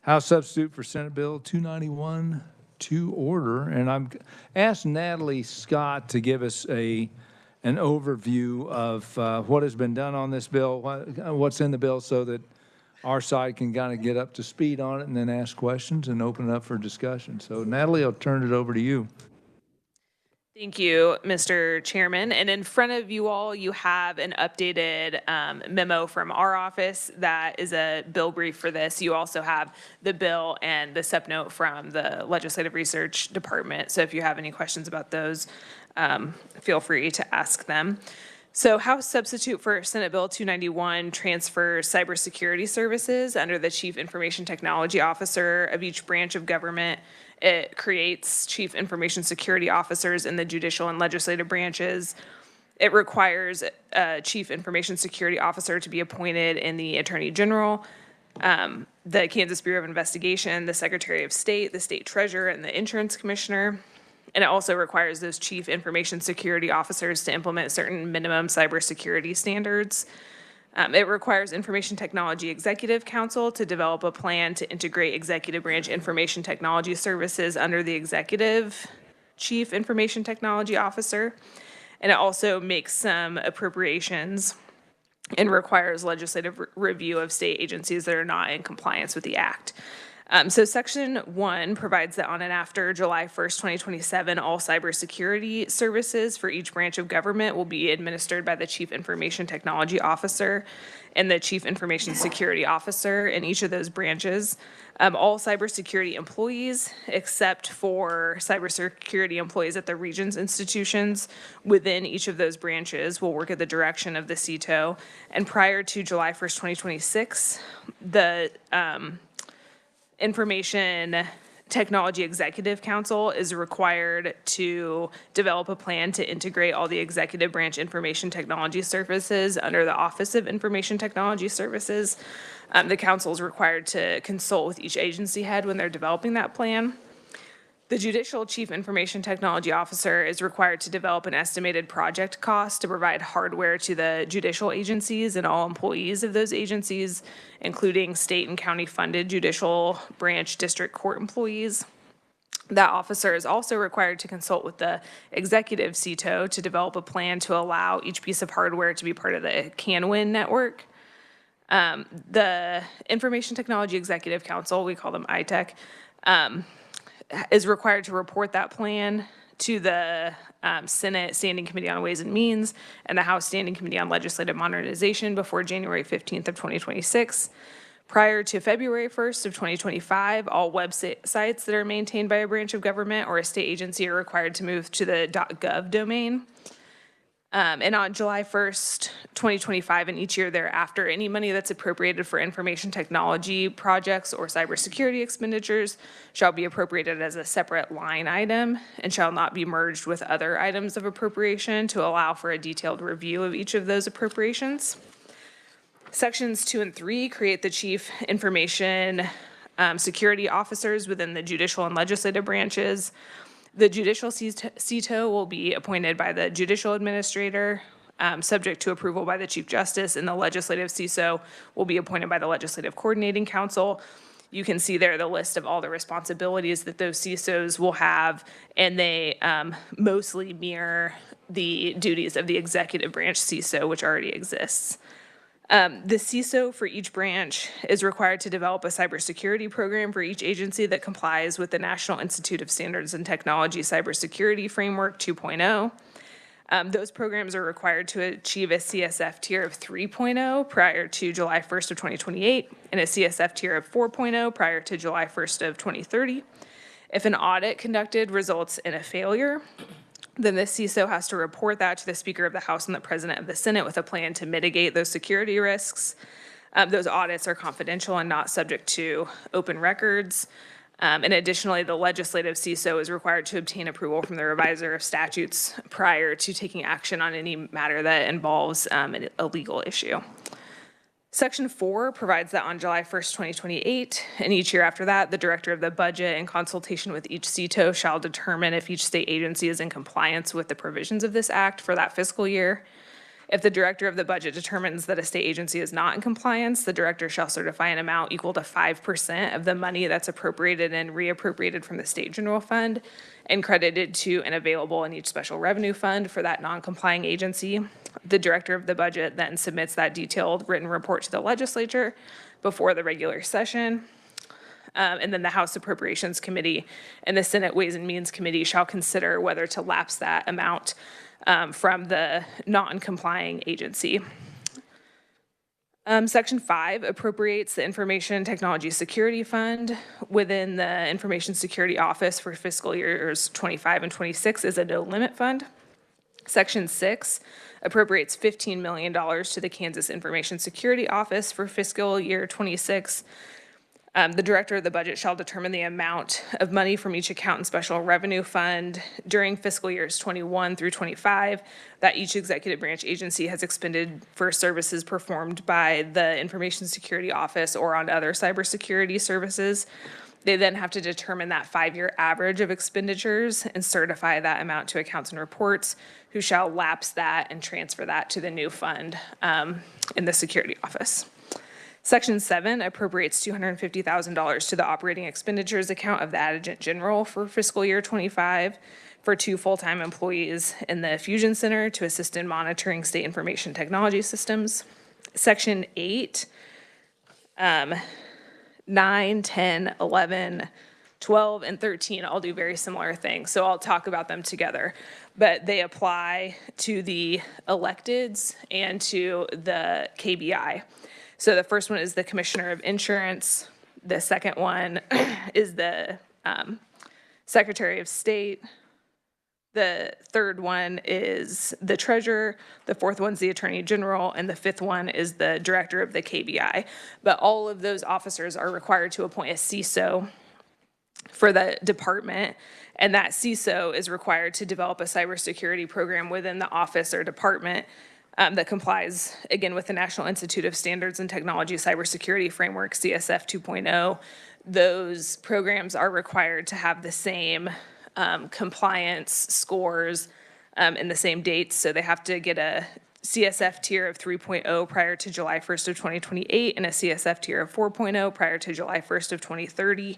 House substitute for Senate Bill 291 to order. And I'm asked Natalie Scott to give us an overview of what has been done on this bill, what's in the bill, so that our side can kind of get up to speed on it and then ask questions and open it up for discussion. So Natalie, I'll turn it over to you. Thank you, Mr. Chairman. And in front of you all, you have an updated memo from our office that is a bill brief for this. You also have the bill and the subnote from the Legislative Research Department. So if you have any questions about those, feel free to ask them. So House substitute for Senate Bill 291 transfers cybersecurity services under the Chief Information Technology Officer of each branch of government. It creates Chief Information Security Officers in the judicial and legislative branches. It requires a Chief Information Security Officer to be appointed in the Attorney General, the Kansas Bureau of Investigation, the Secretary of State, the State Treasurer, and the Insurance Commissioner. And it also requires those Chief Information Security Officers to implement certain minimum cybersecurity standards. It requires Information Technology Executive Council to develop a plan to integrate executive branch information technology services under the Executive Chief Information Technology Officer. And it also makes some appropriations and requires legislative review of state agencies that are not in compliance with the Act. So Section 1 provides that on and after July 1st, 2027, all cybersecurity services for each branch of government will be administered by the Chief Information Technology Officer and the Chief Information Security Officer in each of those branches. All cybersecurity employees, except for cybersecurity employees at the Regions institutions within each of those branches, will work at the direction of the CTO. And prior to July 1st, 2026, the Information Technology Executive Council is required to develop a plan to integrate all the executive branch information technology services under the Office of Information Technology Services. The council is required to consult with each agency head when they're developing that plan. The Judicial Chief Information Technology Officer is required to develop an estimated project cost to provide hardware to the judicial agencies and all employees of those agencies, including state and county funded judicial branch district court employees. That officer is also required to consult with the executive CTO to develop a plan to allow each piece of hardware to be part of the CanWin network. The Information Technology Executive Council, we call them ITEC, is required to report that plan to the Senate Standing Committee on Ways and Means and the House Standing Committee on Legislative Modernization before January 15th of 2026. Prior to February 1st of 2025, all websites that are maintained by a branch of government or a state agency are required to move to the .gov domain. And on July 1st, 2025, and each year thereafter, any money that's appropriated for information technology projects or cybersecurity expenditures shall be appropriated as a separate line item and shall not be merged with other items of appropriation to allow for a detailed review of each of those appropriations. Sections 2 and 3 create the Chief Information Security Officers within the judicial and legislative branches. The judicial CTO will be appointed by the judicial administrator, subject to approval by the Chief Justice, and the legislative CISO will be appointed by the Legislative Coordinating Council. You can see there the list of all the responsibilities that those CISOs will have, and they mostly mirror the duties of the executive branch CISO, which already exists. The CISO for each branch is required to develop a cybersecurity program for each agency that complies with the National Institute of Standards and Technology Cybersecurity Framework 2.0. Those programs are required to achieve a CSF tier of 3.0 prior to July 1st of 2028 and a CSF tier of 4.0 prior to July 1st of 2030. If an audit conducted results in a failure, then the CISO has to report that to the Speaker of the House and the President of the Senate with a plan to mitigate those security risks. Those audits are confidential and not subject to open records. And additionally, the legislative CISO is required to obtain approval from the reviser of statutes prior to taking action on any matter that involves a legal issue. Section 4 provides that on July 1st, 2028, and each year after that, the Director of the Budget, in consultation with each CTO, shall determine if each state agency is in compliance with the provisions of this act for that fiscal year. If the director of the budget determines that a state agency is not in compliance, the director shall certify an amount equal to 5% of the money that's appropriated and reappropriated from the state general fund and credited to and available in each special revenue fund for that non-complying agency. The director of the budget then submits that detailed written report to the legislature before the regular session. And then the House Appropriations Committee and the Senate Ways and Means Committee shall consider whether to lapse that amount from the non-complying agency. Section 5 appropriates the Information Technology Security Fund within the Information Security Office for fiscal years 25 and 26 as a no-limit fund. Section 6 appropriates $15 million to the Kansas Information Security Office for fiscal year 26. The director of the budget shall determine the amount of money from each account and special revenue fund during fiscal years 21 through 25 that each executive branch agency has expended for services performed by the Information Security Office or on other cybersecurity services. They then have to determine that 5-year average of expenditures and certify that amount to accounts and reports, who shall lapse that and transfer that to the new fund in the security office. Section 7 appropriates $250,000 to the operating expenditures account of the Adjutant General for fiscal year 25 for 2 full-time employees in the Fusion Center to assist in monitoring state information technology systems. Section 8, 9, 10, 11, 12, and 13 all do very similar things, so I'll talk about them together. But they apply to the electeds and to the KBI. So the first one is the Commissioner of Insurance. The second one is the Secretary of State. The third one is the Treasurer. The fourth one's the Attorney General. And the fifth one is the Director of the KBI. But all of those officers are required to appoint a CISO for the department. And that CISO is required to develop a cybersecurity program within the office or department that complies, again, with the National Institute of Standards and Technology Cybersecurity Framework, CSF 2.0. Those programs are required to have the same compliance scores in the same dates. So they have to get a CSF tier of 3.0 prior to July 1st of 2028 and a CSF tier of 4.0 prior to July 1st of 2030.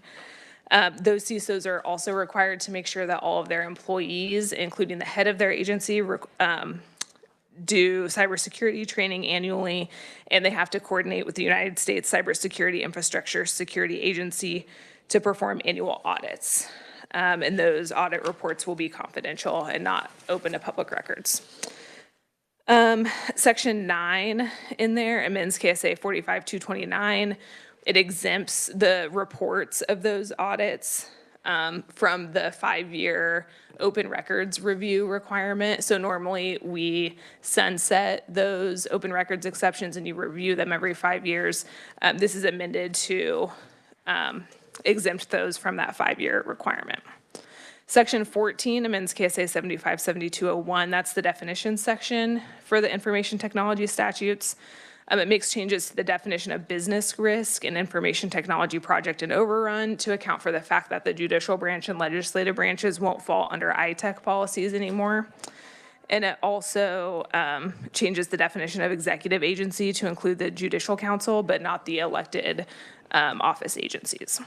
Those CISOs are also required to make sure that all of their employees, including the head of their agency, do cybersecurity training annually, and they have to coordinate with the United States Cybersecurity Infrastructure Security Agency to perform annual audits. And those audit reports will be confidential and not open to public records. Section 9 in there amends KSA 45-229. It exempts the reports of those audits from the 5-year open records review requirement. So normally we sunset those open records exceptions and you review them every 5 years. This is amended to exempt those from that 5-year requirement. Section 14 amends KSA 75-7201. That's the definition section for the information technology statutes. It makes changes to the definition of business risk and information technology project and overrun to account for the fact that the judicial branch and legislative branches won't fall under ITech policies anymore. And it also changes the definition of executive agency to include the judicial council, but not the elected office agencies.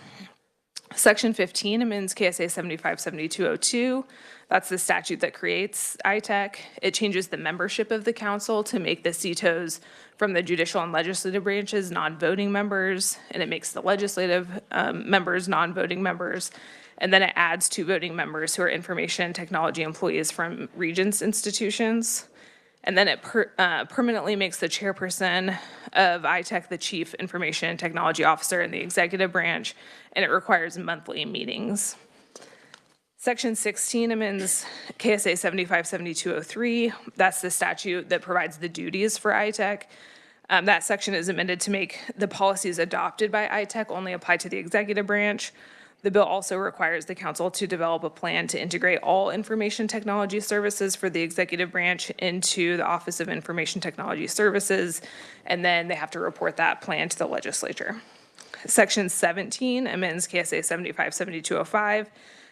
Section 15 amends KSA 75-7202. That's the statute that creates ITech. It changes the membership of the council to make the CETOs from the judicial and legislative branches non-voting members, and it makes the legislative members non-voting members. And then it adds 2 voting members who are information technology employees from Regents institutions. And then it permanently makes the chairperson of ITech the chief information technology officer in the executive branch, and it requires monthly meetings. Section 16 amends KSA 75-7203. That's the statute that provides the duties for ITech. That section is amended to make the policies adopted by ITech only apply to the executive branch. The bill also requires the council to develop a plan to integrate all information technology services for the executive branch into the Office of Information Technology Services, and then they have to report that plan to the legislature. Section 17 amends KSA 75-7205.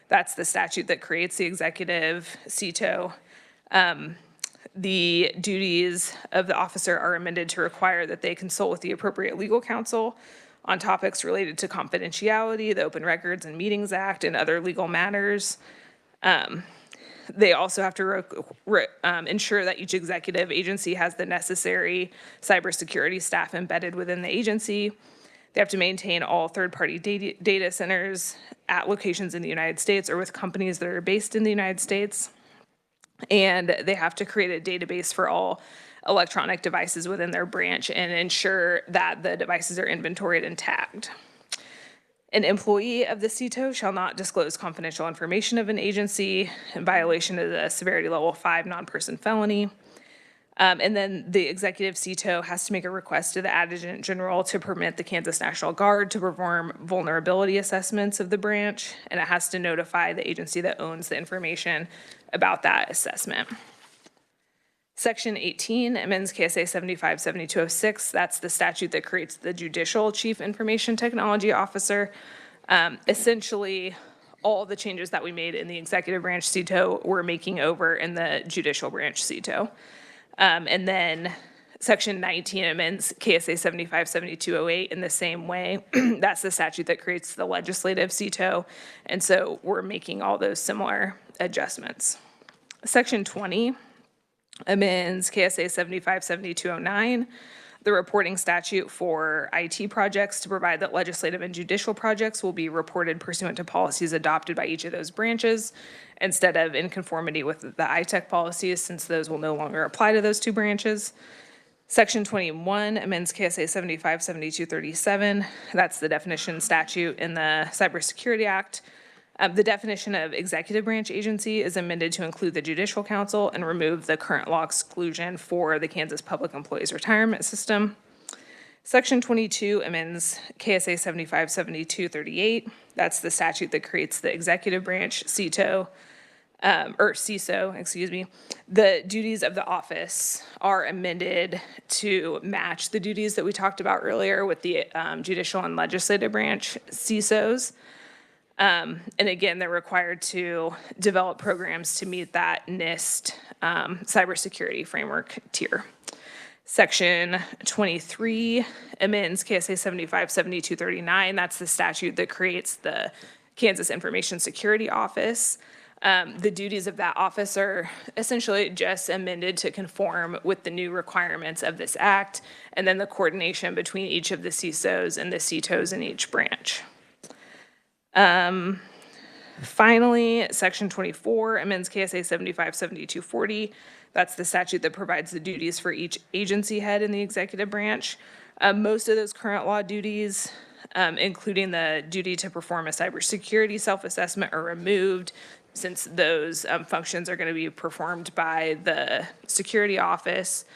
That's the statute that creates the executive CETO. The duties of the officer are amended to require that they consult with the appropriate legal counsel on topics related to confidentiality, the Open Records and Meetings Act, and other legal matters. They also have to ensure that each executive agency has the necessary cybersecurity staff embedded within the agency. They have to maintain all third-party data centers at locations in the United States or with companies that are based in the United States. And they have to create a database for all electronic devices within their branch and ensure that the devices are inventoried and tagged. An employee of the CTO shall not disclose confidential information of an agency in violation of the severity level 5 non-person felony. And then the executive CTO has to make a request to the Adjutant General to permit the Kansas National Guard to perform vulnerability assessments of the branch, and it has to notify the agency that owns the information about that assessment. Section 18 amends KSA 75-7206. That's the statute that creates the Judicial Chief Information Technology Officer. Essentially, all the changes that we made in the executive branch CTO we're making over in the judicial branch CTO. And then Section 19 amends KSA 75-7208 in the same way. That's the statute that creates the legislative CTO. And so we're making all those similar adjustments. Section 20 amends KSA 75-7209, the reporting statute for IT projects to provide that legislative and judicial projects will be reported pursuant to policies adopted by each of those branches instead of in conformity with the ITech policies, since those will no longer apply to those two branches. Section 21 amends KSA 75-7237. That's the definition statute in the Cybersecurity Act. The definition of executive branch agency is amended to include the Judicial Council and remove the current law exclusion for the Kansas Public Employees Retirement System. Section 22 amends KSA 75-7238. That's the statute that creates the executive branch CISO, excuse me. The duties of the office are amended to match the duties that we talked about earlier with the judicial and legislative branch CISOs. And again, they're required to develop programs to meet that NIST cybersecurity framework tier. Section 23 amends KSA 75-7239. That's the statute that creates the Kansas Information Security Office. The duties of that office are essentially just amended to conform with the new requirements of this act, and then the coordination between each of the CISOs and the CTOs in each branch. Finally, Section 24 amends KSA 75-7240. That's the statute that provides the duties for each agency head in the executive branch. Most of those current law duties, including the duty to perform a cybersecurity self-assessment, are removed since those functions are going to be performed by the security office.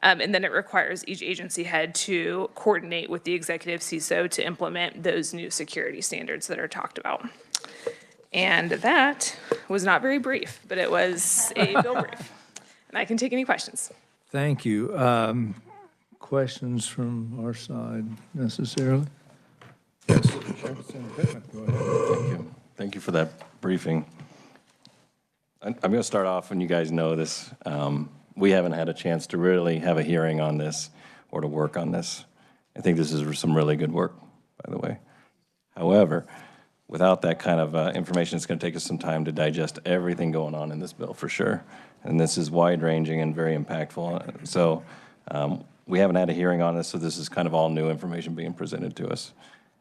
And then it requires each agency head to coordinate with the executive CISO to implement those new security standards that are talked about. And that was not very brief, but it was a bill brief. And I can take any questions. Thank you. Questions from our side necessarily? Yes. Representative Pittman, go ahead. Thank you. Thank you for that briefing. I'm going to start off, and you guys know this. We haven't had a chance to really have a hearing on this or to work on this. I think this is some really good work, by the way. However, without that kind of information, it's going to take us some time to digest everything going on in this bill for sure. And this is wide-ranging and very impactful. So we haven't had a hearing on this, so this is kind of all new information being presented to us.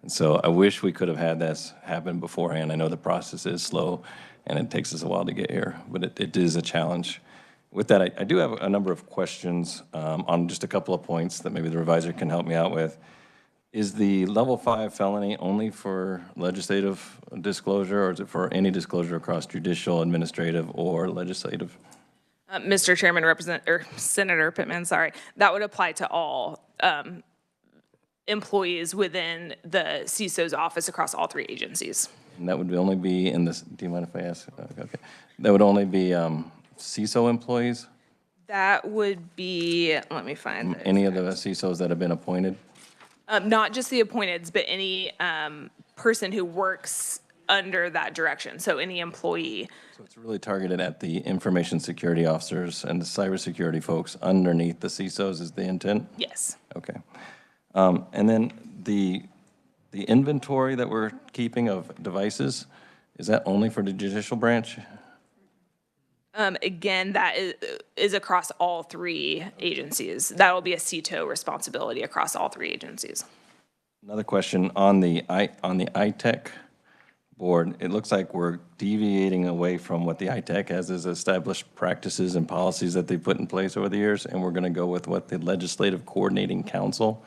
And so I wish we could have had this happen beforehand. I know the process is slow, and it takes us a while to get here, but it is a challenge. With that, I do have a number of questions on just a couple of points that maybe the revisor can help me out with. Is the level 5 felony only for legislative disclosure, or is it for any disclosure across judicial, administrative, or legislative? Mr. Chairman, Senator Pittman, sorry, that would apply to all employees within the CISO's office across all three agencies. And that would only be in this, do you mind if I ask? Okay. That would only be CISO employees? That would be, let me find it. Any of the CISOs that have been appointed? Not just the appointeds, but any person who works under that direction, so any employee. So it's really targeted at the information security officers and the cybersecurity folks underneath the CISOs is the intent? Yes. Okay. And then the inventory that we're keeping of devices, is that only for the judicial branch? Again, that is across all three agencies. That will be a CITO responsibility across all three agencies. Another question on the ITech board. It looks like we're deviating away from what the ITech has as established practices and policies that they've put in place over the years, and we're going to go with what the Legislative Coordinating Council,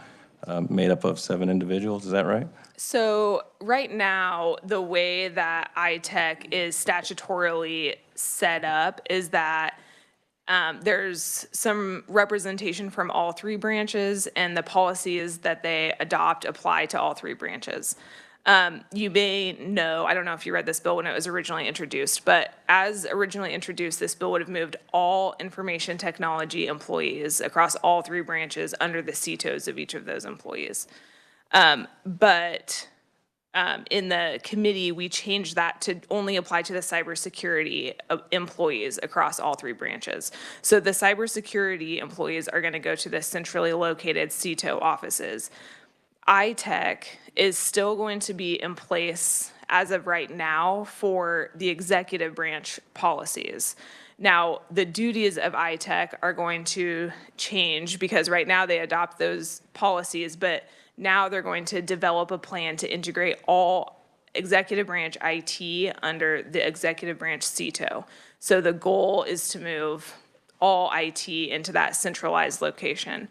made up of 7 individuals. Is that right? So right now, the way that ITech is statutorily set up is that there's some representation from all three branches, and the policies that they adopt apply to all three branches. You may know, I don't know if you read this bill when it was originally introduced, but as originally introduced, this bill would have moved all information technology employees across all three branches under the CITOs of each of those employees. But in the committee, we changed that to only apply to the cybersecurity employees across all three branches. So the cybersecurity employees are going to go to the centrally located CITO offices. ITech is still going to be in place as of right now for the executive branch policies. Now, the duties of ITech are going to change because right now they adopt those policies, but now they're going to develop a plan to integrate all executive branch IT under the executive branch CITO. So the goal is to move all IT into that centralized location.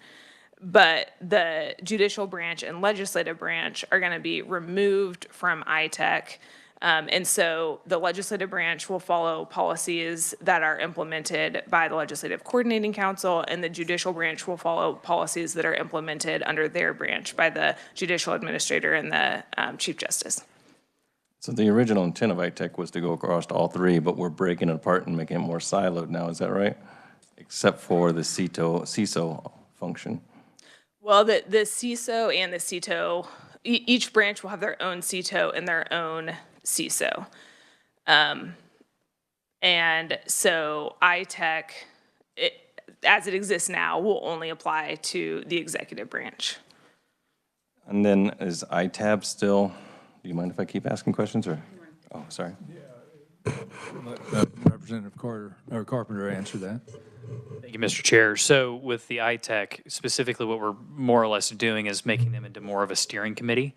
But the judicial branch and legislative branch are going to be removed from ITech. And so the legislative branch will follow policies that are implemented by the Legislative Coordinating Council, and the judicial branch will follow policies that are implemented under their branch by the judicial administrator and the Chief Justice. So the original intent of ITech was to go across all three, but we're breaking it apart and making it more siloed now, is that right? Except for the CISO function. Well, the CISO and the CITO, each branch will have their own CITO and their own CISO. And so ITech, as it exists now, will only apply to the executive branch. And then is ITAB still, do you mind if I keep asking questions or? Oh, sorry. Let Representative Carpenter answer that. Thank you, Mr. Chair. So with the ITech, specifically what we're more or less doing is making them into more of a steering committee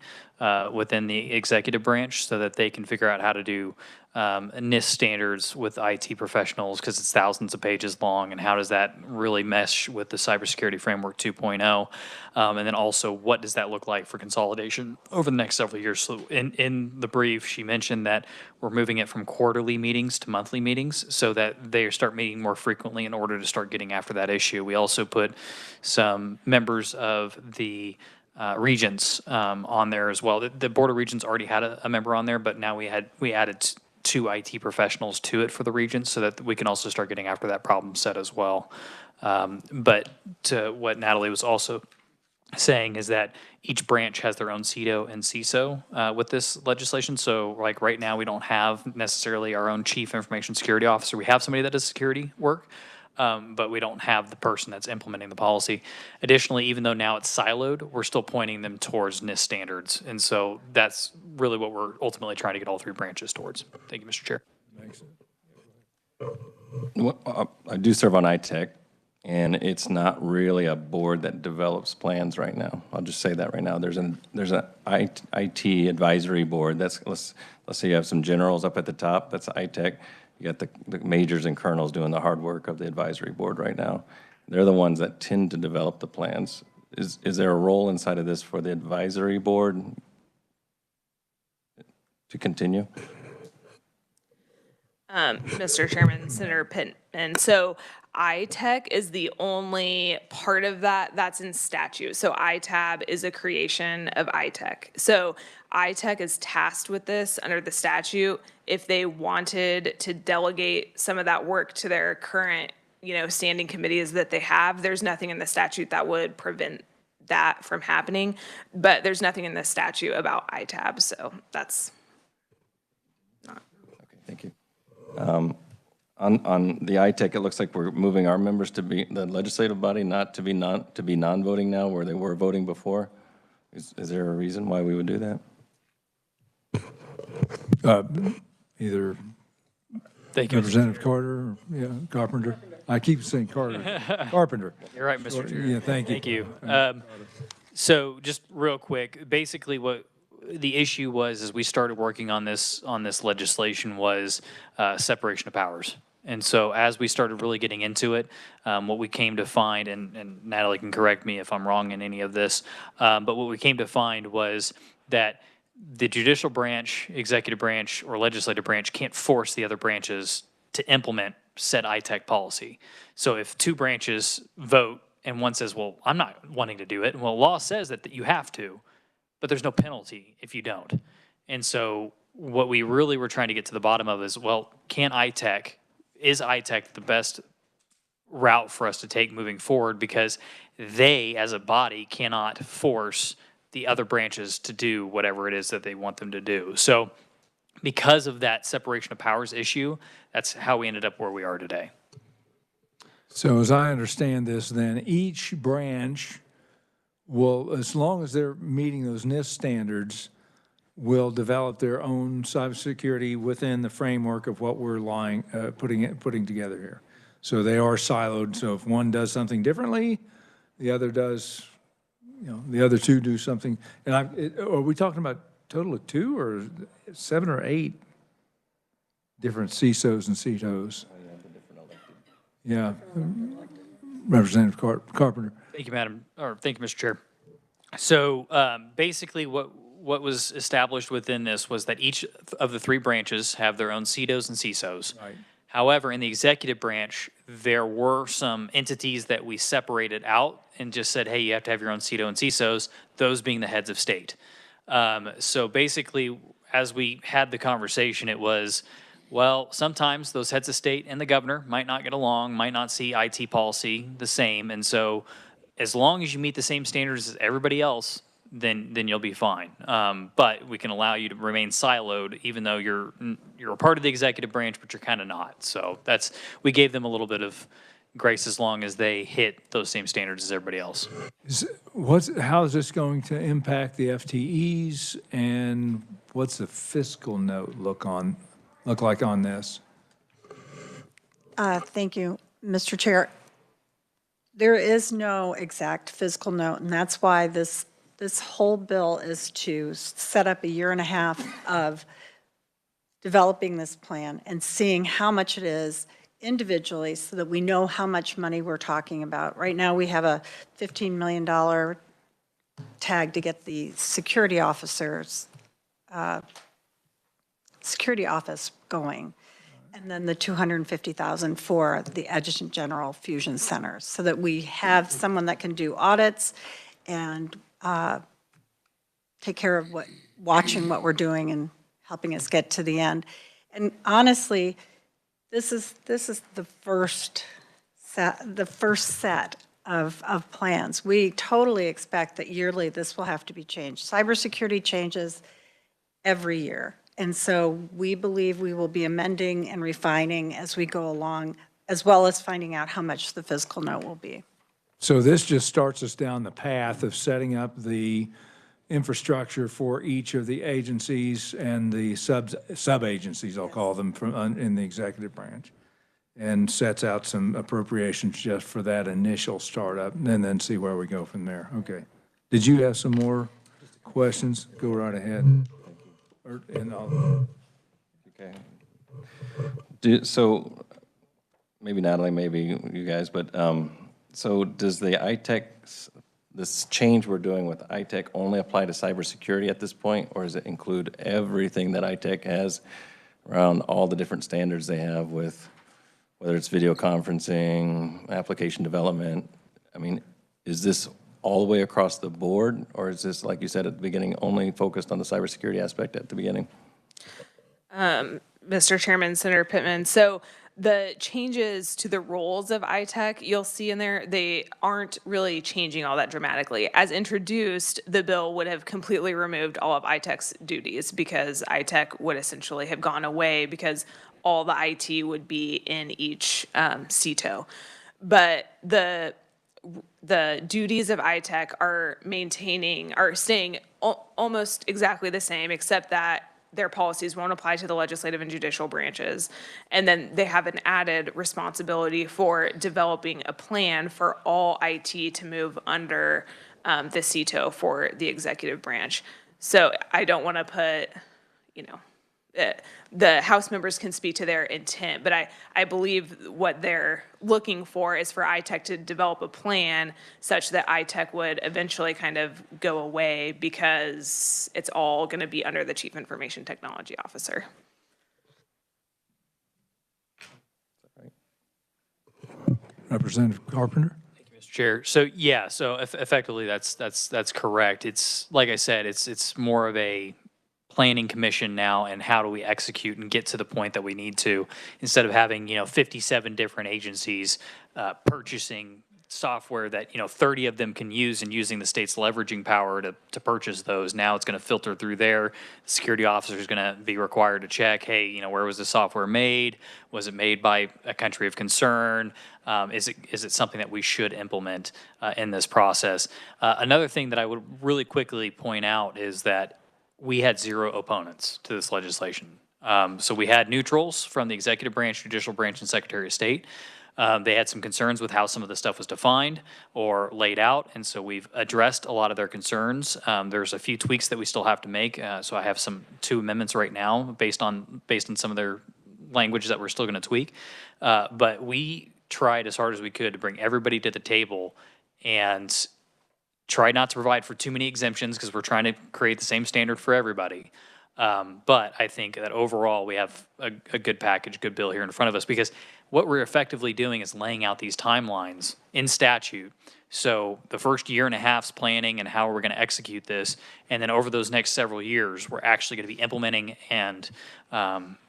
within the executive branch so that they can figure out how to do NIST standards with IT professionals because it's thousands of pages long, and how does that really mesh with the Cybersecurity Framework 2.0? And then also, what does that look like for consolidation over the next several years? So in the brief, she mentioned that we're moving it from quarterly meetings to monthly meetings so that they start meeting more frequently in order to start getting after that issue. We also put some members of the regions on there as well. The Board of Regents already had a member on there, but now we added 2 IT professionals to it for the regions so that we can also start getting after that problem set as well. But to what Natalie was also saying is that each branch has their own CITO and CISO with this legislation. So like right now, we don't have necessarily our own chief information security officer. We have somebody that does security work, but we don't have the person that's implementing the policy. Additionally, even though now it's siloed, we're still pointing them towards NIST standards. And so that's really what we're ultimately trying to get all 3 branches towards. Thank you, Mr. Chair. Well, I do serve on ITech, and it's not really a board that develops plans right now. I'll just say that right now. There's an IT advisory board. Let's say you have some generals up at the top. That's ITech. You got the majors and colonels doing the hard work of the advisory board right now. They're the ones that tend to develop the plans. Is there a role inside of this for the advisory board to continue? Mr. Chairman, Senator Pittman. So ITech is the only part of that that's in statute. So ITAB is a creation of ITech. So ITech is tasked with this under the statute. If they wanted to delegate some of that work to their current, standing committees that they have, there's nothing in the statute that would prevent that from happening. But there's nothing in the statute about ITAB, so that's. On the ITech, it looks like we're moving our members to be the legislative body, not to be non-voting now, where they were voting before. Is there a reason why we would do that? Either Thank you, Mr. Representative Carter, or, yeah, Carpenter. I keep saying Carter. Carpenter. You're right, Mr. Chair. Yeah, thank you. Thank you. So just real quick, basically what the issue was as we started working on this legislation was separation of powers. And so as we started really getting into it, what we came to find, and Natalie can correct me if I'm wrong in any of this, but what we came to find was that the judicial branch, executive branch, or legislative branch can't force the other branches to implement said ITech policy. So if two branches vote and one says, well, I'm not wanting to do it, well, law says that you have to, but there's no penalty if you don't. And so what we really were trying to get to the bottom of is, well, is ITech the best route for us to take moving forward? Because they, as a body, cannot force the other branches to do whatever it is that they want them to do. So because of that separation of powers issue, that's how we ended up where we are today. So as I understand this, then each branch will, as long as they're meeting those NIST standards, will develop their own cybersecurity within the framework of what we're putting together here. So they are siloed. So if one does something differently, the other does, the other two do something. And are we talking about total of 2 or 7 or 8 different CISOs and CTOs? Yeah. Representative Carpenter. Thank you, thank you, Mr. Chair. So basically what was established within this was that each of the 3 branches have their own CTOs and CISOs. Right. However, in the executive branch, there were some entities that we separated out and just said, hey, you have to have your own CTO and CISOs, those being the heads of state. So basically, as we had the conversation, it was, well, sometimes those heads of state and the governor might not get along, might not see IT policy the same. And so as long as you meet the same standards as everybody else, then you'll be fine. But we can allow you to remain siloed, even though you're a part of the executive branch, but you're kind of not. So we gave them a little bit of grace as long as they hit those same standards as everybody else. How is this going to impact the FTEs, and what's the fiscal note look like on this? Thank you, Mr. Chair. There is no exact fiscal note, and that's why this whole bill is to set up a 1.5 years of developing this plan and seeing how much it is individually so that we know how much money we're talking about. Right now, we have a $15 million tag to get the security office going, and then the $250,000 for the Adjutant General Fusion Centers, so that we have someone that can do audits and take care of watching what we're doing and helping us get to the end. And honestly, this is the first set of plans. We totally expect that yearly this will have to be changed. Cybersecurity changes every year. And so we believe we will be amending and refining as we go along, as well as finding out how much the fiscal note will be. So this just starts us down the path of setting up the infrastructure for each of the agencies and the sub-agencies, I'll call them, in the executive branch, and sets out some appropriations just for that initial startup, and then see where we go from there. Okay. Did you have some more questions? Go right ahead. Okay. So maybe Natalie, maybe you guys, but so does the ITech, this change we're doing with ITech only apply to cybersecurity at this point, or does it include everything that ITech has around all the different standards they have with whether it's video conferencing, application development? I mean, is this all the way across the board, or is this, like you said at the beginning, only focused on the cybersecurity aspect at the beginning? Mr. Chairman, Senator Pittman. So the changes to the roles of ITech, you'll see in there, they aren't really changing all that dramatically. As introduced, the bill would have completely removed all of ITech's duties because ITech would essentially have gone away because all the IT would be in each CTO. But the duties of ITech are staying almost exactly the same, except that their policies won't apply to the legislative and judicial branches. And then they have an added responsibility for developing a plan for all IT to move under the CTO for the executive branch. So I don't want to put, the House members can speak to their intent, but I believe what they're looking for is for ITech to develop a plan such that ITech would eventually kind of go away because it's all going to be under the Chief Information Technology Officer. Representative Carpenter? Mr. Chair. So yeah, so effectively that's correct. It's like I said, it's more of a planning commission now, and how do we execute and get to the point that we need to, instead of having 57 different agencies purchasing software that 30 of them can use, and using the state's leveraging power to purchase those. Now it's going to filter through there. The security officer is going to be required to check, hey, where was the software made? Was it made by a country of concern? Is it something that we should implement in this process? Another thing that I would really quickly point out is that we had 0 opponents to this legislation. So we had neutrals from the executive branch, judicial branch, and Secretary of State. They had some concerns with how some of the stuff was defined or laid out, and so we've addressed a lot of their concerns. There's a few tweaks that we still have to make, so I have 2 amendments right now based on some of their language that we're still going to tweak. But we tried as hard as we could to bring everybody to the table and try not to provide for too many exemptions, because we're trying to create the same standard for everybody. But I think that overall we have a good package, good bill here in front of us, because what we're effectively doing is laying out these timelines in statute. So the first year and a half's planning and how we're going to execute this, and then over those next several years, we're actually going to be implementing and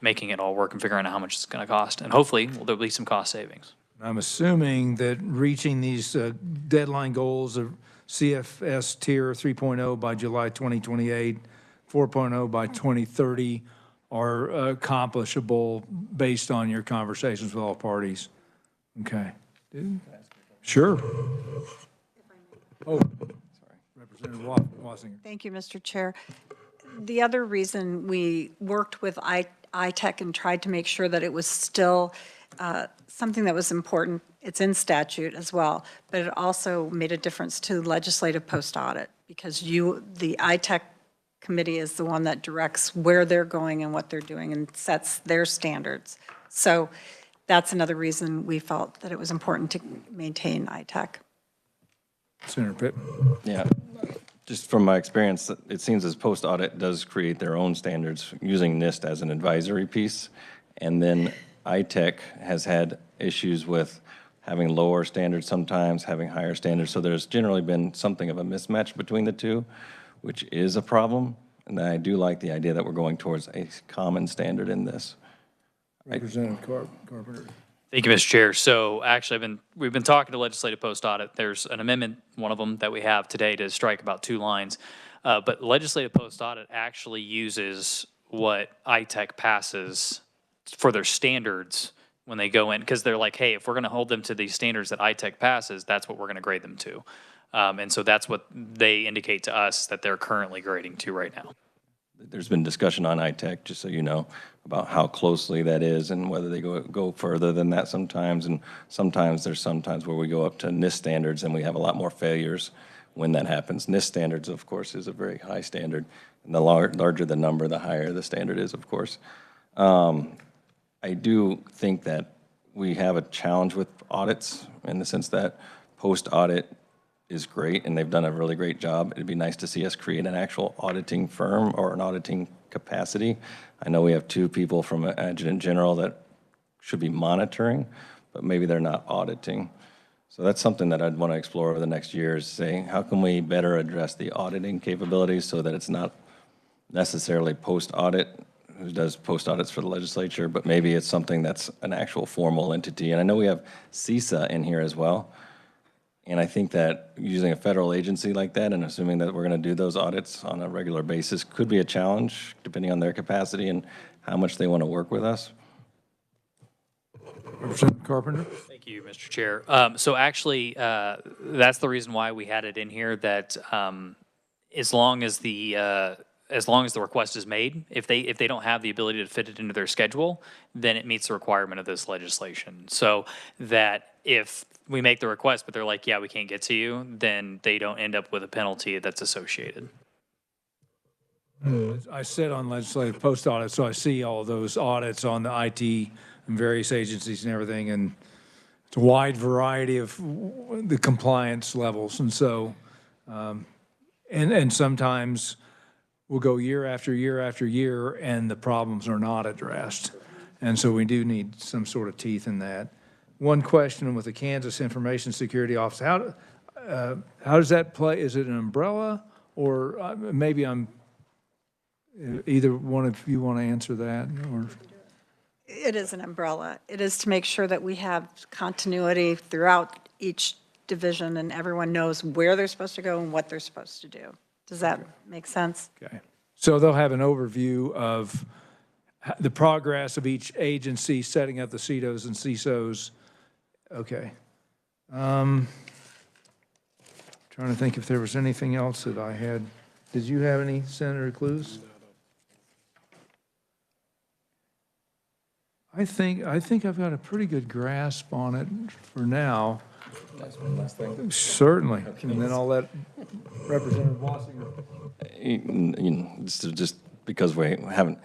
making it all work and figuring out how much it's going to cost. And hopefully there'll be some cost savings. I'm assuming that reaching these deadline goals of CFS Tier 3.0 by July 2028, 4.0 by 2030 are accomplishable based on your conversations with all parties. Okay. Sure. Oh, sorry. Representative Wassinger. Thank you, Mr. Chair. The other reason we worked with ITech and tried to make sure that it was still something that was important, it's in statute as well, but it also made a difference to legislative post-audit, because the ITech committee is the one that directs where they're going and what they're doing and sets their standards. So that's another reason we felt that it was important to maintain ITech. Senator Pittman. Yeah, just from my experience, it seems as post-audit does create their own standards using NIST as an advisory piece. And then ITech has had issues with having lower standards sometimes, having higher standards. So there's generally been something of a mismatch between the two, which is a problem. And I do like the idea that we're going towards a common standard in this. Representative Carpenter. Thank you, Mr. Chair. So actually, we've been talking to legislative post-audit. There's an amendment, one of them that we have today, to strike about 2 lines. But legislative post-audit actually uses what ITech passes for their standards when they go in, because they're like, hey, if we're going to hold them to these standards that ITech passes, that's what we're going to grade them to. And so that's what they indicate to us that they're currently grading to right now. There's been discussion on ITech, just so you know, about how closely that is and whether they go further than that sometimes. And sometimes where we go up to NIST standards and we have a lot more failures when that happens. NIST standards, of course, is a very high standard. And the larger the number, the higher the standard is, of course. I do think that we have a challenge with audits in the sense that post-audit is great, and they've done a really great job. It'd be nice to see us create an actual auditing firm or an auditing capacity. I know we have 2 people from an Adjutant General that should be monitoring, but maybe they're not auditing. So that's something that I'd want to explore over the next year, is saying, how can we better address the auditing capabilities so that it's not necessarily post-audit who does post audits for the legislature, but maybe it's something that's an actual formal entity. And I know we have CISA in here as well. And I think that using a federal agency like that and assuming that we're going to do those audits on a regular basis could be a challenge, depending on their capacity and how much they want to work with us. Representative Carpenter? Thank you, Mr. Chair. So actually, that's the reason why we had it in here, that as long as the request is made, if they don't have the ability to fit it into their schedule, then it meets the requirement of this legislation. So that if we make the request, but they're like, yeah, we can't get to you, then they don't end up with a penalty that's associated. I sit on legislative post audits, so I see all those audits on the IT and various agencies and everything, and it's a wide variety of the compliance levels. And so, and sometimes we'll go year after year after year, and the problems are not addressed. And so we do need some sort of teeth in that. One question with the Kansas Information Security Office, how does that play? Is it an umbrella, or maybe either one of you want to answer that? Or It is an umbrella. It is to make sure that we have continuity throughout each division and everyone knows where they're supposed to go and what they're supposed to do. Does that make sense? Okay. So they'll have an overview of the progress of each agency setting up the CEDOs and CISOs. Okay. Trying to think if there was anything else that I had. Did you have any, Senator Kloos? I think I've got a pretty good grasp on it for now. That's one last thing. Certainly. And then I'll let Representative Wassinger. Just because we haven't,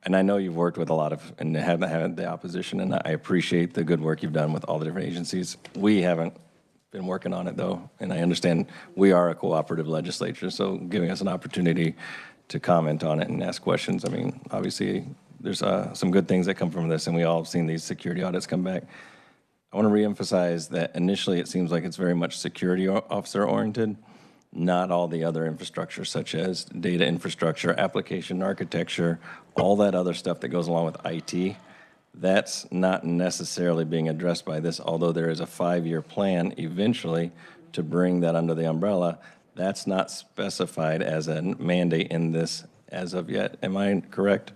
and I know you've worked with a lot of, and haven't had the opposition, and I appreciate the good work you've done with all the different agencies. We haven't been working on it, though, and I understand we are a cooperative legislature, so giving us an opportunity to comment on it and ask questions. I mean, obviously, there's some good things that come from this, and we all have seen these security audits come back. I want to reemphasize that initially it seems like it's very much security officer oriented, not all the other infrastructure such as data infrastructure, application architecture, all that other stuff that goes along with IT. That's not necessarily being addressed by this, although there is a 5-year plan eventually to bring that under the umbrella. That's not specified as a mandate in this as of yet. Am I correct?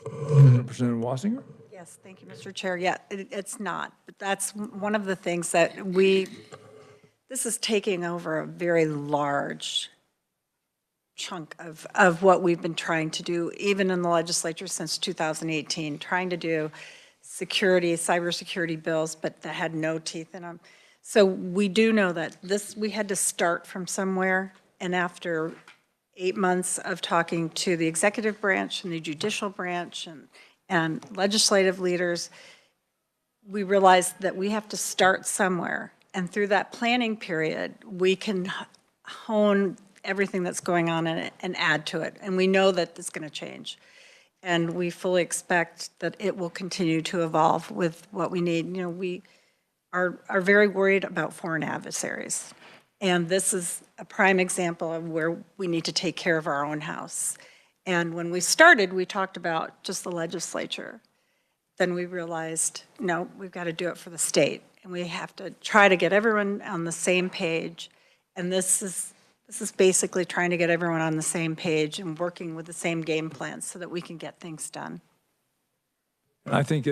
Representative Wassinger? Yes, thank you, Mr. Chair. Yeah, it's not, but that's one of the things that this is taking over a very large chunk of what we've been trying to do, even in the legislature since 2018, trying to do cybersecurity bills, but that had no teeth in them. So we do know that we had to start from somewhere, and after 8 months of talking to the executive branch and the judicial branch and legislative leaders, we realized that we have to start somewhere. And through that planning period, we can hone everything that's going on in it and add to it. And we know that it's going to change. And we fully expect that it will continue to evolve with what we need. You know, we are very worried about foreign adversaries. And this is a prime example of where we need to take care of our own house. And when we started, we talked about just the legislature. Then we realized, no, we've got to do it for the state. And we have to try to get everyone on the same page. And this is basically trying to get everyone on the same page and working with the same game plan so that we can get things done. I think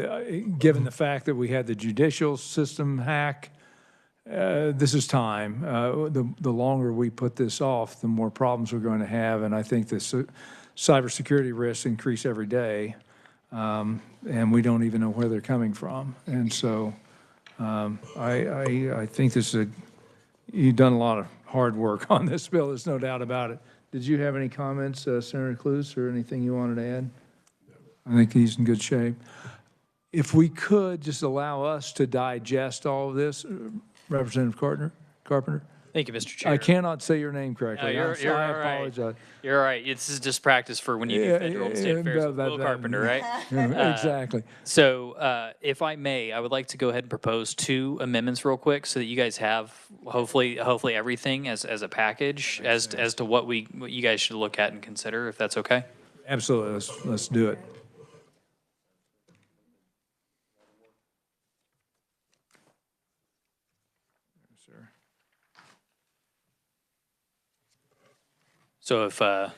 given the fact that we had the judicial system hack, this is time. The longer we put this off, the more problems we're going to have. And I think this cybersecurity risks increase every day, and we don't even know where they're coming from. And so I think you've done a lot of hard work on this bill. There's no doubt about it. Did you have any comments, Senator Kloos, or anything you wanted to add? I think he's in good shape. If we could just allow us to digest all of this, Representative Carpenter. Thank you, Mr. Chair. I cannot say your name correctly. You're I'm sorry, all I right. apologize. You're all right. This is just practice for when you do federal and state affairs with Will Carpenter, right? Exactly. So if I may, I would like to go ahead and propose 2 amendments real quick so that you guys have hopefully everything as a package as to what you guys should look at and consider, if that's okay. Absolutely, let's do it. So if, I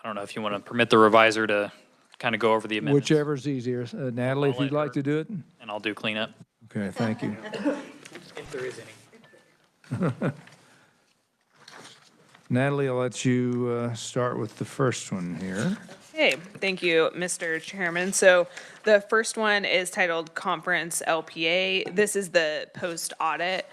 don't know if you want to permit the reviser to kind of go over the amendments. Whichever's easier. Natalie, if I'll you'd let like her- to do it? And I'll do cleanup. Okay, thank you. If there is any. Natalie, I'll let you start with the first one here. Hey, thank you, Mr. Chairman. So the first one is titled Conference LPA. This is the post-audit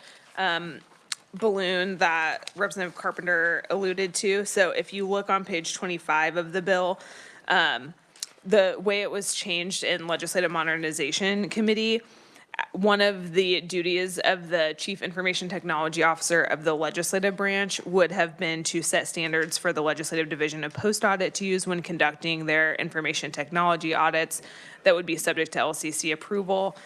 balloon that Representative Carpenter alluded to. So if you look on page 25 of the bill, the way it was changed in Legislative Modernization Committee, one of the duties of the Chief Information Technology Officer of the legislative branch would have been to set standards for the Legislative Division of Post-Audit to use when conducting their information technology audits that would be subject to LCC approval.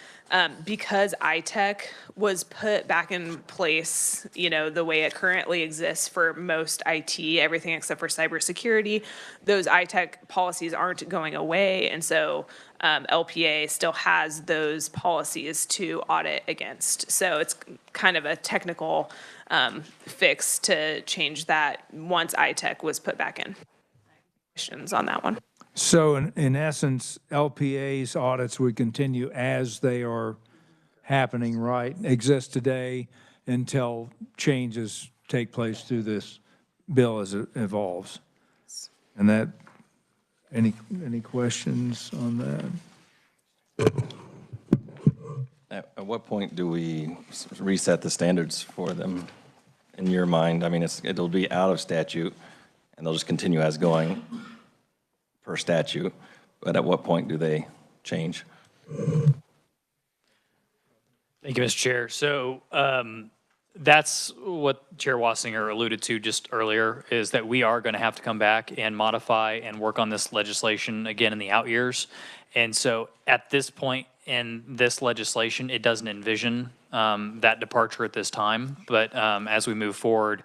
Because ITech was put back in place, you know, the way it currently exists for most IT, everything except for cybersecurity, those ITech policies aren't going away. And so LPA still has those policies to audit against. So it's kind of a technical fix to change that once ITech was put back in. Questions on that one? So in essence, LPA's audits would continue as they are happening, right? Exist today until changes take place through this bill as it evolves. And that, any questions on that? At what point do we reset the standards for them, in your mind? I mean, it'll be out of statute, and they'll just continue as going per statute, but at what point do they change? Thank you, Mr. Chair. So that's what Chair Wassinger alluded to just earlier, is that we are going to have to come back and modify and work on this legislation again in the out years. And so at this point in this legislation, it doesn't envision that departure at this time. But as we move forward,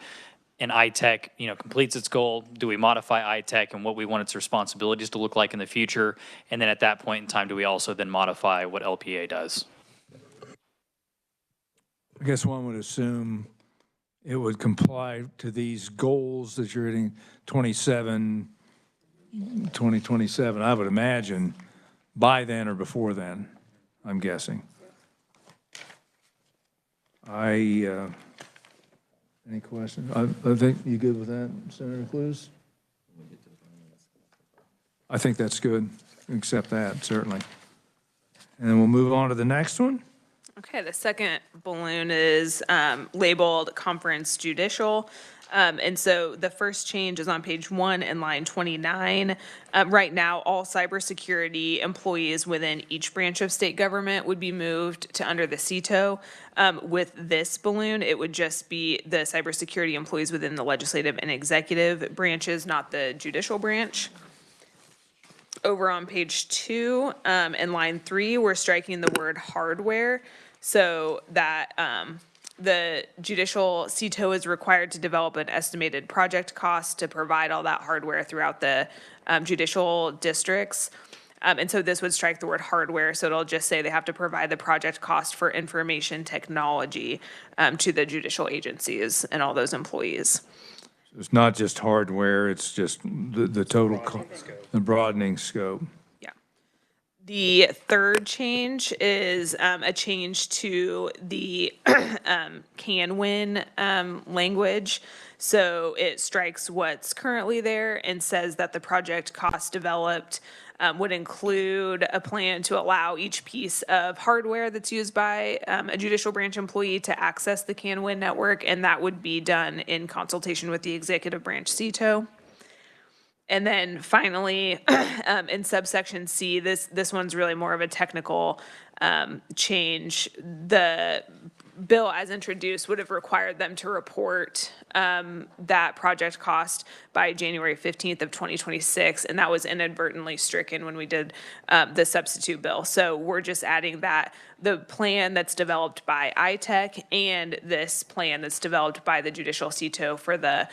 and ITech, you know, completes its goal, do we modify ITech and what we want its responsibilities to look like in the future? And then at that point in time, do we also then modify what LPA does? I guess one would assume it would comply to these goals that you're hitting 2027, I would imagine, by then or before then, I'm guessing. Any questions? I think you good with that, Senator Kloos? I think that's good. Accept that, certainly. And then we'll move on to the next one. Okay, the second balloon is labeled Conference Judicial. And so the first change is on page 1 in line 29. Right now, all cybersecurity employees within each branch of state government would be moved to under the CETO. With this balloon, it would just be the cybersecurity employees within the legislative and executive branches, not the judicial branch. Over on page 2, in line 3, we're striking the word hardware, so that the judicial CETO is required to develop an estimated project cost to provide all that hardware throughout the judicial districts. And so this would strike the word hardware, so it'll just say they have to provide the project cost for information technology to the judicial agencies and all those employees. It's not just hardware, it's just the total, the broadening scope. Yeah. The third change is a change to the can win language. So it strikes what's currently there and says that the project cost developed would include a plan to allow each piece of hardware that's used by a judicial branch employee to access the CanWin network, and that would be done in consultation with the executive branch CETO. And then finally, in subsection C, this one's really more of a technical change. The bill as introduced would have required them to report that project cost by January 15th of 2026, and that was inadvertently stricken when we did the substitute bill. So we're just adding that the plan that's developed by ITech and this plan that's developed by the judicial CTO for the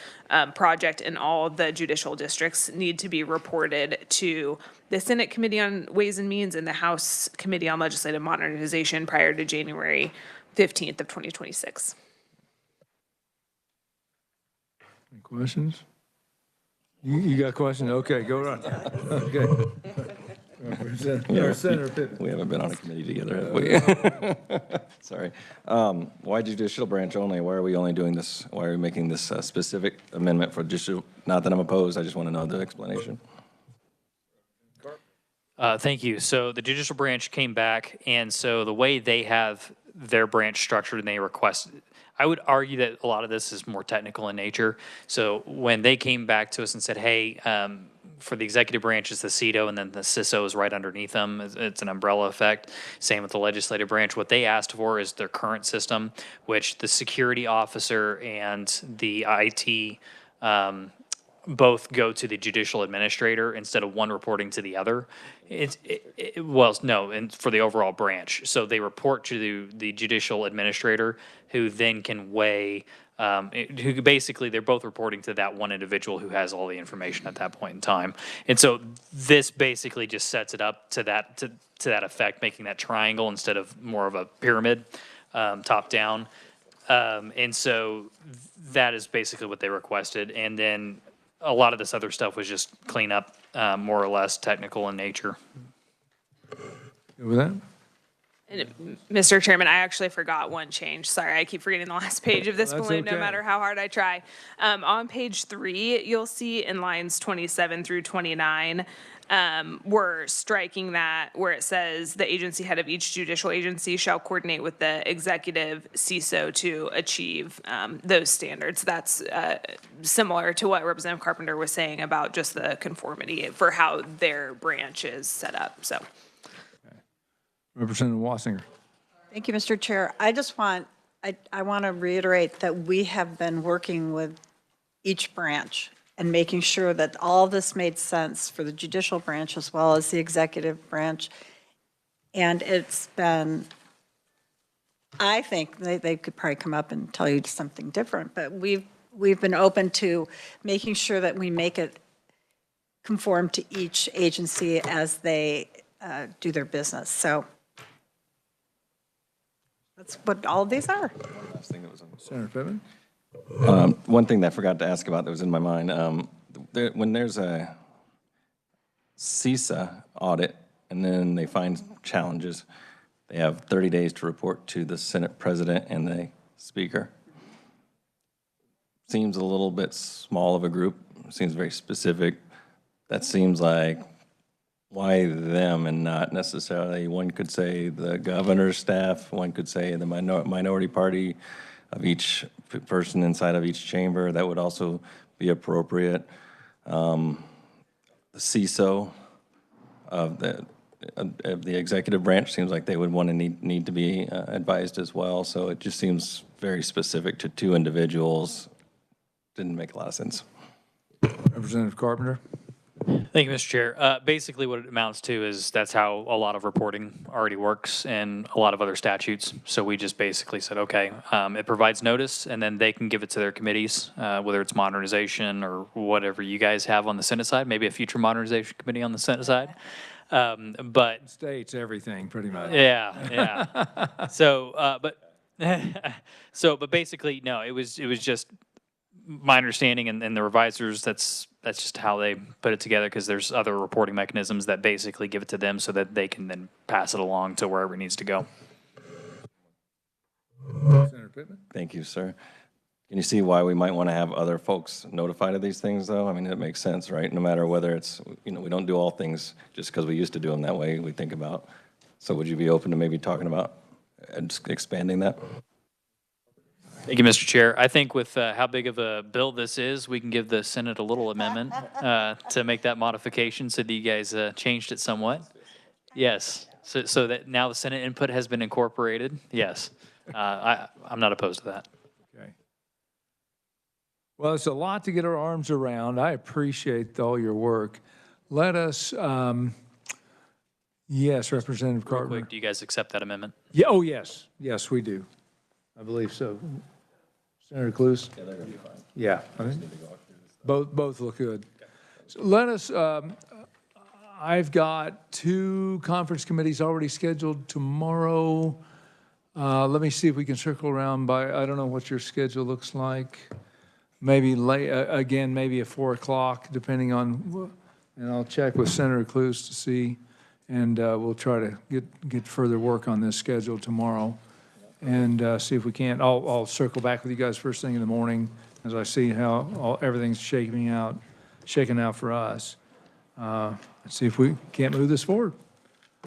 project in all the judicial districts need to be reported to the Senate Committee on Ways and Means and the House Committee on Legislative Modernization prior to January 15th of 2026. Any questions? You got a question? Okay, go right. Okay. Senator Pittman. We haven't been on a committee together, have we? Sorry. Why judicial branch only? Why are we only doing this? Why are we making this specific amendment for judicial? Not that I'm opposed, I just want to know the explanation. Thank you. So the judicial branch came back, and so the way they have their branch structured and they request, I would argue that a lot of this is more technical in nature. So when they came back to us and said, hey, for the executive branch, it's the CETO, and then the CISO is right underneath them. It's an umbrella effect. Same with the legislative branch. What they asked for is their current system, which the security officer and the IT both go to the judicial administrator instead of one reporting to the other. And for the overall branch. So they report to the judicial administrator, who then can weigh, who basically, they're both reporting to that one individual who has all the information at that point in time. And so this basically just sets it up to that effect, making that triangle instead of more of a pyramid, top down. And so that is basically what they requested. And then a lot of this other stuff was just cleanup, more or less technical in nature. Good with that? And Mr. Chairman, I actually forgot one change. Sorry, I keep forgetting the last page of this That's balloon, no okay. matter how hard I try. On page 3, you'll see in lines 27 through 29, we're striking that where it says the agency head of each judicial agency shall coordinate with the executive CISO to achieve those standards. That's similar to what Representative Carpenter was saying about just the conformity for how their branch is set up. So. Representative Wassinger. Thank you, Mr. Chair. I want to reiterate that we have been working with each branch and making sure that all this made sense for the judicial branch as well as the executive branch. And it's been, I think they could probably come up and tell you something different, but we've been open to making sure that we make it conform to each agency as they do their business. So that's what all of these are. Last thing that was on Senator Pittman. one thing that I forgot to ask about that was in my mind, when there's a CISA audit and then they find challenges, they have 30 days to report to the Senate President and the Speaker. Seems a little bit small of a group, seems very specific. That seems like, why them and not necessarily, one could say the governor's staff, one could say the minority party of each person inside of each chamber. That would also be appropriate. The CISO of the executive branch seems like they would want to need to be advised as well. So it just seems very specific to two individuals. Didn't make a lot of sense. Representative Carpenter. Thank you, Mr. Chair. Basically, what it amounts to is that's how a lot of reporting already works in a lot of other statutes. So we just basically said, okay, it provides notice, and then they can give it to their committees, whether it's modernization or whatever you guys have on the Senate side, maybe a future modernization committee on the Senate side. But States everything, pretty much. yeah. So, but basically, no, it was just my understanding and the revisers, that's just how they put it together, because there's other reporting mechanisms that basically give it to them so that they can then pass it along to wherever it needs to go. Senator Pittman. Thank you, sir. Can you see why we might want to have other folks notified of these things, though? I mean, it makes sense, right? No matter whether it's, we don't do all things just because we used to do them that way, we think about. So would you be open to maybe talking about expanding that? Thank you, Mr. Chair. I think with how big of a bill this is, we can give the Senate a little amendment to make that modification so that you guys changed it somewhat. Yes, so that now the Senate input has been incorporated, yes. I'm not opposed to that. Okay. Well, it's a lot to get our arms around. I appreciate all your work. Let us, yes, Representative Real Carter. quick, do you guys accept that amendment? Yeah, oh, yes. Yes, we do. I believe so. Senator Kloos? Yeah, they're going to be fine. Yeah. I think both look good. So let us, I've got 2 conference committees already scheduled tomorrow. Let me see if we can circle around by, I don't know what your schedule looks like. Maybe late, again, maybe at 4 o'clock, depending on, and I'll check with Senator Kloos to see, and we'll try to get further work on this schedule tomorrow, and see if we can't. I'll circle back with you guys first thing in the morning as I see how everything's shaking out for us. See if we can't move this forward.